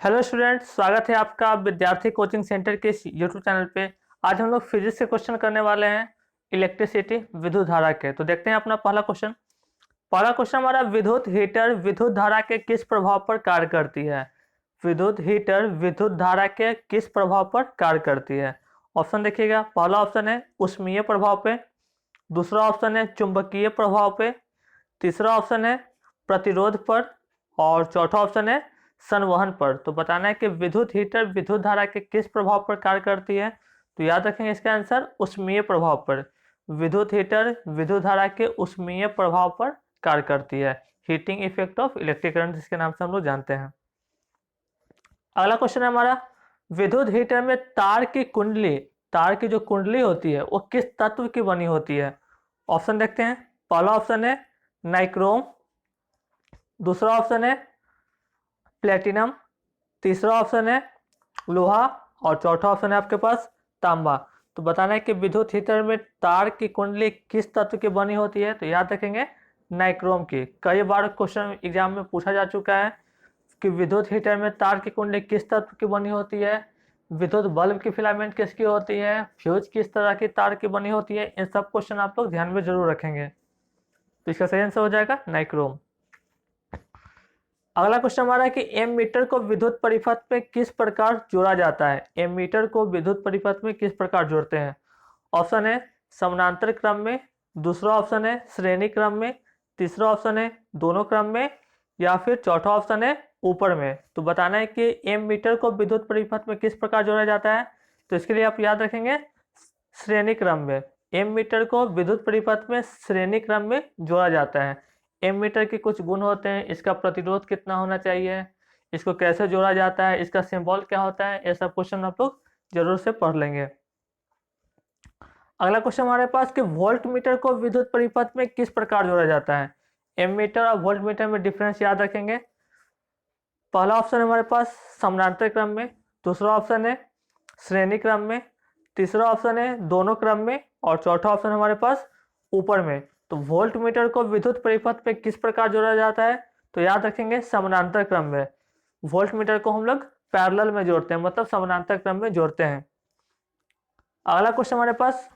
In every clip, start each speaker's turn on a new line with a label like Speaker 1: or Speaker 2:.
Speaker 1: Hello student, स्वागत है आपका विद्यार्थी कोचिंग सेंटर के इस यूट्यूब चैनल पे। आज हम लोग फिजिक्स के क्वेश्चन करने वाले हैं इलेक्ट्रिसिटी विद्युत धारा के। तो देखते हैं अपना पहला क्वेश्चन। पहला क्वेश्चन हमारा, विद्युत हीटर विद्युत धारा के किस प्रभाव पर कार्य करती है। विद्युत हीटर विद्युत धारा के किस प्रभाव पर कार्य करती है। ऑप्शन देखिएगा। पहला ऑप्शन है ऊष्मीय प्रभाव पे, दूसरा ऑप्शन है चुंबकीय प्रभाव पे, तीसरा ऑप्शन है प्रतिरोध पर और चौथा ऑप्शन है संवहन पर। तो बताना है कि विद्युत हीटर विद्युत धारा के किस प्रभाव पर कार्य करती है। तो याद रखेंगे इसका आंसर ऊष्मीय प्रभाव पर। विद्युत हीटर विद्युत धारा के ऊष्मीय प्रभाव पर कार्य करती है। Heating effect of electric current जिसके नाम से हम लोग जानते हैं। अगला क्वेश्चन है हमारा, विद्युत हीटर में तार की जो कुंडली होती है वो किस तत्व की बनी होती है। ऑप्शन देखते हैं। पहला ऑप्शन है नाइक्रोम, दूसरा ऑप्शन है प्लेटिनम, तीसरा ऑप्शन है लोहा और चौथा ऑप्शन है आपके पास तांबा। तो बताना है कि विद्युत हीटर में तार की कुंडली किस तत्व की बनी होती है। तो याद रखेंगे नाइक्रोम की। कई बार क्वेश्चन एग्जाम में पूछा जा चुका है कि विद्युत हीटर में तार की कुंडली किस तत्व की बनी होती है, विद्युत बल्ब की फिलामेंट किसकी होती है, फ्यूज किस तरह की तार की बनी होती है। इन सब क्वेश्चन आप लोग ध्यान में जरूर रखेंगे। तो इसका सही आंसर हो जाएगा नाइक्रोम। अगला क्वेश्चन हमारा है कि एम मीटर को विद्युत परिपथ में किस प्रकार जोड़ा जाता है। एम मीटर को विद्युत परिपथ में किस प्रकार जोड़ते हैं। ऑप्शन है समानांतर क्रम में, दूसरा ऑप्शन है श्रेणी क्रम में, तीसरा ऑप्शन है दोनों क्रम में या फिर चौथा ऑप्शन है ऊपर में। तो बताना है कि एम मीटर को विद्युत परिपथ में किस प्रकार जोड़ा जाता है। तो इसके लिए आप याद रखेंगे श्रेणी क्रम में। एम मीटर को विद्युत परिपथ में श्रेणी क्रम में जोड़ा जाता है। एमीटर के कुछ गुण होते हैं, इसका प्रतिरोध कितना होना चाहिए, इसको कैसे जोड़ा जाता है, इसका सिंबल क्या होता है, ये सब क्वेश्चन आप लोग जरूर से पढ़ लेंगे। अगला क्वेश्चन हमारे पास कि वोल्ट मीटर को विद्युत परिपथ में किस प्रकार जोड़ा जाता है। एमीटर और वोल्ट मीटर में डिफरेंस याद रखेंगे। पहला ऑप्शन है हमारे पास समानांतर क्रम में, दूसरा ऑप्शन है श्रेणी क्रम में, तीसरा ऑप्शन है दोनों क्रम में और चौथा ऑप्शन हमारे पास ऊपर में। तो वोल्ट मीटर को विद्युत परिपथ पे किस प्रकार जोड़ा जाता है। तो याद रखेंगे समानांतर क्रम में। वोल्ट मीटर को हम लोग पैरेलल में जोड़ते हैं, मतलब समानांतर क्रम में जोड़ते हैं। अगला क्वेश्चन हमारे पास,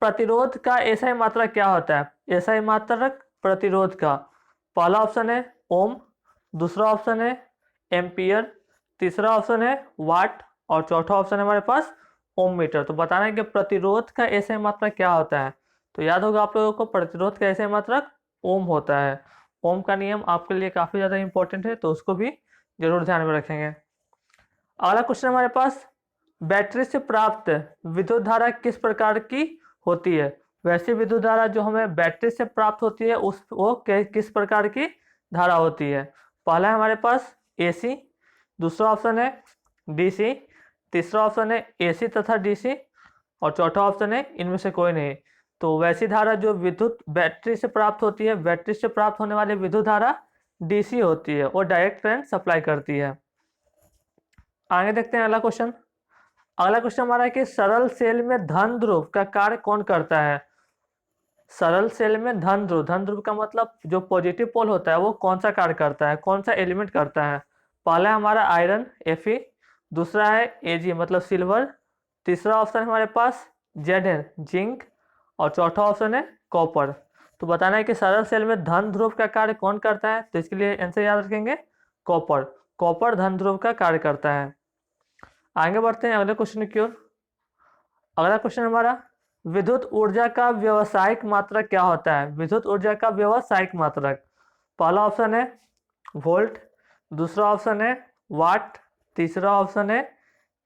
Speaker 1: प्रतिरोध का एसआई मात्रक क्या होता है। एसआई मात्रक प्रतिरोध का, पहला ऑप्शन है ओम, दूसरा ऑप्शन है एम्पियर, तीसरा ऑप्शन है वाट और चौथा ऑप्शन है हमारे पास ओम मीटर। तो बताना है कि प्रतिरोध का एसआई मात्रक क्या होता है। तो याद होगा आप लोगों को प्रतिरोध का एसआई मात्रक ओम होता है। ओम का नियम आपके लिए काफ़ी ज़्यादा इंपॉर्टेंट है, तो उसको भी जरूर ध्यान में रखेंगे। अगला क्वेश्चन हमारे पास, बैटरी से प्राप्त विद्युत धारा किस प्रकार की होती है। वैसी विद्युत धारा जो हमें बैटरी से प्राप्त होती है वो किस प्रकार की धारा होती है। पहला है हमारे पास एसी, दूसरा ऑप्शन है डीसी, तीसरा ऑप्शन है एसी तथा डीसी और चौथा ऑप्शन है इनमें से कोई नहीं। तो वैसी धारा जो विद्युत बैटरी से प्राप्त होती है, बैटरी से प्राप्त होने वाली विद्युत धारा डीसी होती है, वो डायरेक्ट करंट सप्लाई करती है। आगे देखते हैं अगला क्वेश्चन। अगला क्वेश्चन हमारा है कि सरल सेल में धन ध्रुव का कार्य कौन करता है। सरल सेल में धन ध्रुव का मतलब जो पॉजिटिव पोल होता है वो कौन सा कार्य करता है, कौन सा एलिमेंट करता है। पहला है हमारा आयरन Fe, दूसरा है Ag मतलब सिल्वर, तीसरा ऑप्शन है हमारे पास Zn जिंक और चौथा ऑप्शन है कॉपर। तो बताना है कि सरल सेल में धन ध्रुव का कार्य कौन करता है। तो इसके लिए आंसर याद रखेंगे कॉपर। कॉपर धन ध्रुव का कार्य करता है। आगे बढ़ते हैं अगले क्वेश्चन की ओर। अगला क्वेश्चन हमारा, विद्युत ऊर्जा का व्यवसायिक मात्रक क्या होता है। विद्युत ऊर्जा का व्यवसायिक मात्रक, पहला ऑप्शन है वोल्ट, दूसरा ऑप्शन है वाट, तीसरा ऑप्शन है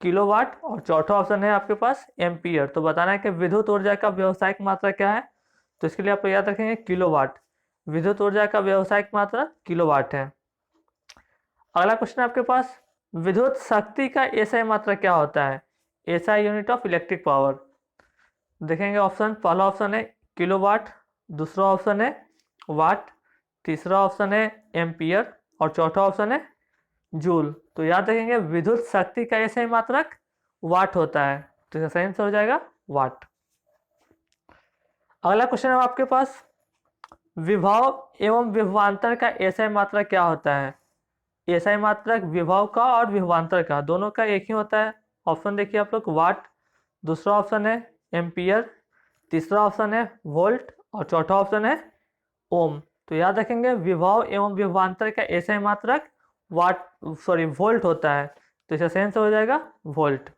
Speaker 1: किलोवाट और चौथा ऑप्शन है आपके पास एम्पियर। तो बताना है कि विद्युत ऊर्जा का व्यवसायिक मात्रक क्या है। तो इसके लिए आप याद रखेंगे किलोवाट। विद्युत ऊर्जा का व्यवसायिक मात्रक किलोवाट है। अगला क्वेश्चन आपके पास, विद्युत शक्ति का एसआई मात्रक क्या होता है। SI unit of electric power देखेंगे। ऑप्शन, पहला ऑप्शन है किलोवाट, दूसरा ऑप्शन है वाट, तीसरा ऑप्शन है एम्पियर और चौथा ऑप्शन है जूल। तो याद रखेंगे विद्युत शक्ति का एसआई मात्रक वाट होता है। तो इसका सही आंसर हो जाएगा वाट। अगला क्वेश्चन है आपके पास, विभव एवं विभवांतर का एसआई मात्रक क्या होता है। एसआई मात्रक विभव का और विभवांतर का दोनों का एक ही होता है। ऑप्शन देखिए आप लोग, वाट, दूसरा ऑप्शन है एम्पियर, तीसरा ऑप्शन है वोल्ट और चौथा ऑप्शन है ओम। तो याद रखेंगे विभव एवं विभवांतर का एसआई मात्रक वाट वोल्ट होता है, तो इसका सेंस हो जाएगा वोल्ट।